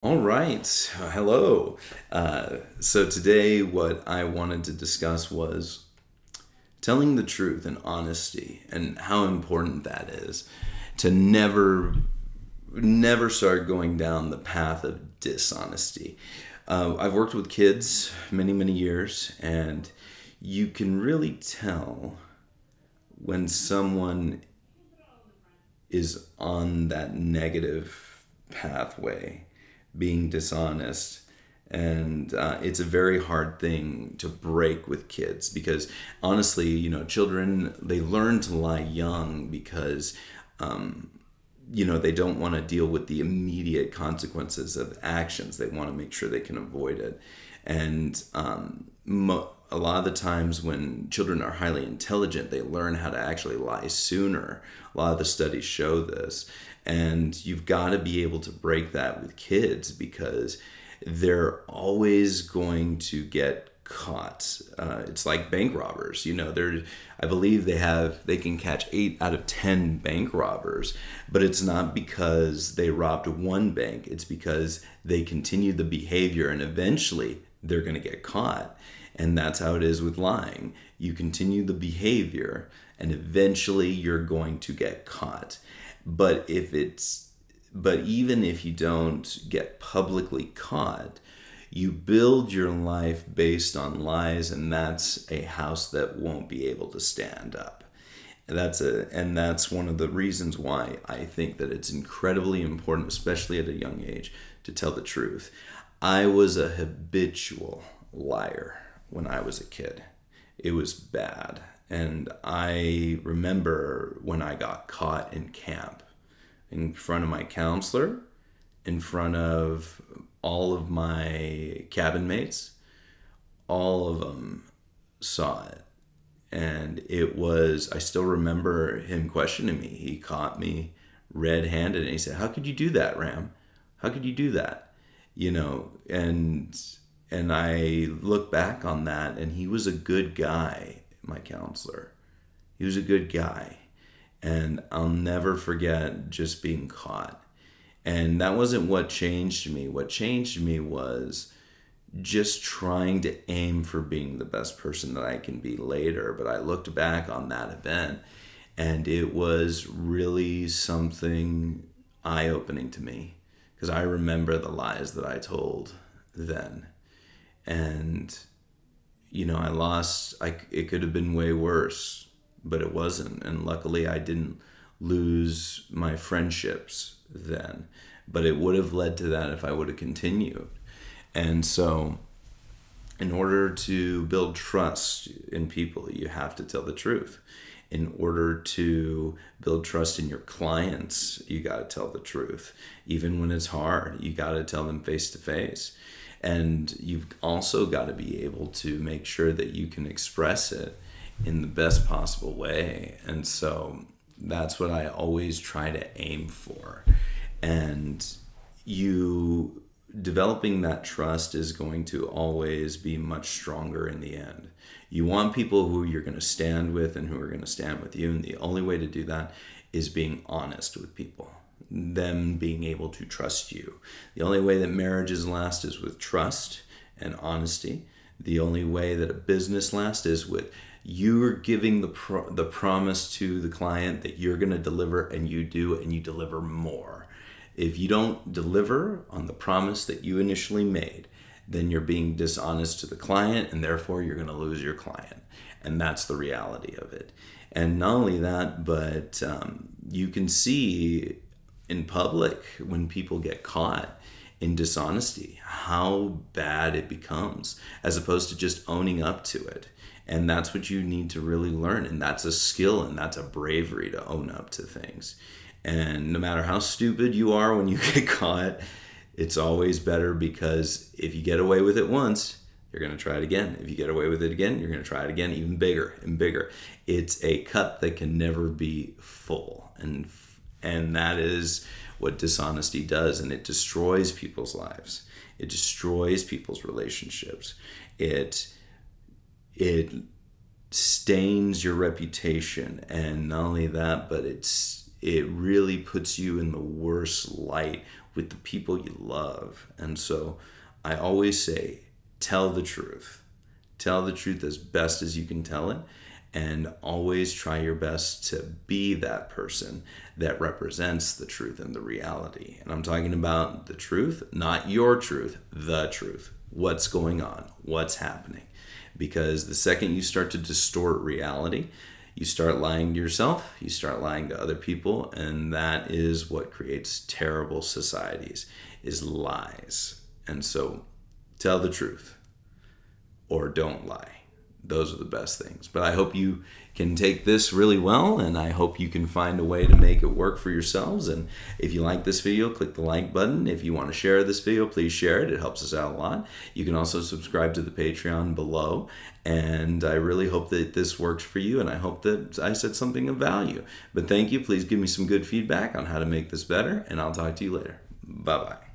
All right. Hello. So today, what I wanted to discuss was telling the truth and honesty, and how important that is to never start going down the path of dishonesty. I've worked with kids many years, and you can really tell when someone is on that negative pathway, being dishonest. And it's a very hard thing to break with kids because honestly, children, they learn to lie young because, they don't want to deal with the immediate consequences of actions. They want to make sure they can avoid it. And a lot of the times when children are highly intelligent, they learn how to actually lie sooner. A lot of the studies show this. And you've got to be able to break that with kids because they're always going to get caught. It's like bank robbers. I believe they can catch 8 out of 10 bank robbers, but it's not because they robbed one bank. It's because they continue the behavior, and eventually they're going to get caught. And that's how it is with lying. You continue the behavior, and eventually you're going to get caught. But even if you don't get publicly caught, you build your life based on lies, and that's a house that won't be able to stand up. And that's one of the reasons why I think that it's incredibly important, especially at a young age, to tell the truth. I was a habitual liar when I was a kid. It was bad. And I remember when I got caught in camp in front of my counselor, in front of all of my cabin mates. All of them saw it. And I still remember him questioning me. He caught me red-handed and he said, "How could you do that, Ram? How could you do that?" And I look back on that, and he was a good guy, my counselor. He was a good guy. And I'll never forget just being caught. And that wasn't what changed me. What changed me was just trying to aim for being the best person that I can be later. But I looked back on that event, and it was really something eye-opening to me because I remember the lies that I told then. And it could have been way worse, but it wasn't. And luckily I didn't lose my friendships then, but it would have led to that if I would have continued. And so in order to build trust in people, you have to tell the truth. In order to build trust in your clients, you got to tell the truth. Even when it's hard, you got to tell them face to face. And you've also got to be able to make sure that you can express it in the best possible way. And so that's what I always try to aim for. And you developing that trust is going to always be much stronger in the end. You want people who you're going to stand with and who are going to stand with you. And the only way to do that is being honest with people, them being able to trust you. The only way that marriages last is with trust and honesty. The only way that a business lasts is with you're giving the promise to the client that you're going to deliver, and you do, and you deliver more. If you don't deliver on the promise that you initially made, then you're being dishonest to the client, and therefore you're going to lose your client. And that's the reality of it. And not only that, but you can see in public when people get caught in dishonesty how bad it becomes, as opposed to just owning up to it. And that's what you need to really learn. And that's a skill, and that's a bravery to own up to things. And no matter how stupid you are when you get caught, it's always better, because if you get away with it once, you're going to try it again. If you get away with it again, you're going to try it again, even bigger and bigger. It's a cup that can never be full. And that is what dishonesty does. And it destroys people's lives. It destroys people's relationships. It stains your reputation. And not only that, but it really puts you in the worst light with the people you love. And so I always say, tell the truth. Tell the truth as best as you can tell it, and always try your best to be that person that represents the truth and the reality. And I'm talking about the truth, not your truth, the truth. What's going on? What's happening? Because the second you start to distort reality, you start lying to yourself, you start lying to other people, and that is what creates terrible societies, is lies. And so tell the truth or don't lie. Those are the best things. But I hope you can take this really well, and I hope you can find a way to make it work for yourselves. And if you like this video, click the like button. If you want to share this video, please share it. It helps us out a lot. You can also subscribe to the Patreon below. And I really hope that this works for you, and I hope that I said something of value. But thank you. Please give me some good feedback on how to make this better, and I'll talk to you later. Bye-bye.